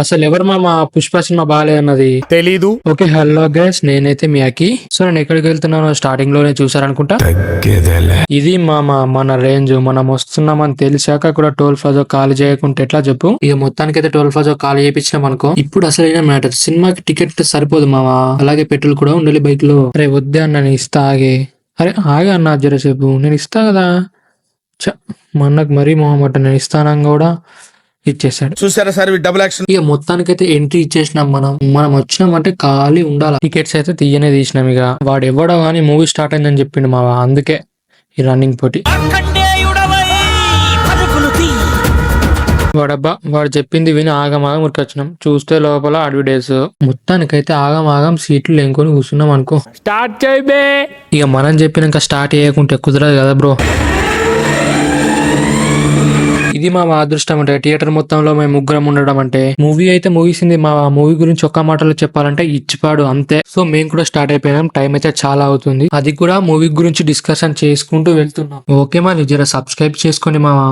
అసలు ఎవరు మా పుష్ప సినిమా బాగాలే అన్నది తెలీదు. ఓకే హలో గైస్, నేనైతే మీ అకి. సో నేను ఎక్కడికి వెళ్తున్నానో స్టార్టింగ్ లోనే చూసారనుకుంటా. ఇది మన రేంజ్. మనం వస్తున్నామని తెలిసాక కూడా టోల్ ప్లాజా ఖాళీ చేయకుంటే ఎట్లా చెప్పు. ఇక మొత్తానికి అయితే టోల్ ప్లాజా ఖాళీ చేయించినాం అనుకో. ఇప్పుడు అసలైన మ్యాటర్, సినిమాకి టికెట్ సరిపోదు మామా, అలాగే పెట్రోల్ కూడా ఉండాలి బైక్ లో. అరే వద్దే అన్న, నేను ఇస్తా ఆగే. అరే ఆగే అన్న జరసేపు, నేను ఇస్తా కదా. మా అన్నకు మరీ మొహమాట, నేను ఇస్తానని కూడా ఇచ్చేసాడు. చూసారా సార్ డబుల్ యాక్షన్. ఇక మొత్తానికైతే ఎంట్రీ ఇచ్చేసినాం. మనం వచ్చినామంటే ఖాళీ ఉండాలి. టికెట్స్ అయితే తీయనే తీసినాం. ఇక వాడు ఎవడో గానీ మూవీ స్టార్ట్ అయిందని చెప్పిండు మావా, అందుకే ఈ రన్నింగ్ పోటీ. వాడబ్బా వాడు చెప్పింది విని ఆగమాగం ఉరికొచ్చినాం. చూస్తే లోపల అడ్వర్టైజ్. మొత్తానికైతే ఆగమాగం సీట్లు లేనుకొని కూర్చున్నాం అనుకో. స్టార్ట్ చేయబే. ఇక మనం చెప్పినాక స్టార్ట్ చేయకుంటే కుదరదు కదా బ్రో. ఇది మా అదృష్టం అంటే, థియేటర్ మొత్తంలో మేము ముగ్గురం ఉండడం అంటే. మూవీ అయితే ముగిసింది. మా మూవీ గురించి ఒక్క మాటలో చెప్పాలంటే ఇచ్చిపాడు అంతే. సో మేము కూడా స్టార్ట్ అయిపోయినాం. టైం అయితే చాలా అవుతుంది. అది కూడా మూవీ గురించి డిస్కషన్ చేసుకుంటూ వెళ్తున్నాం. ఓకే మరి జర సబ్స్క్రైబ్ చేసుకోండి మావా.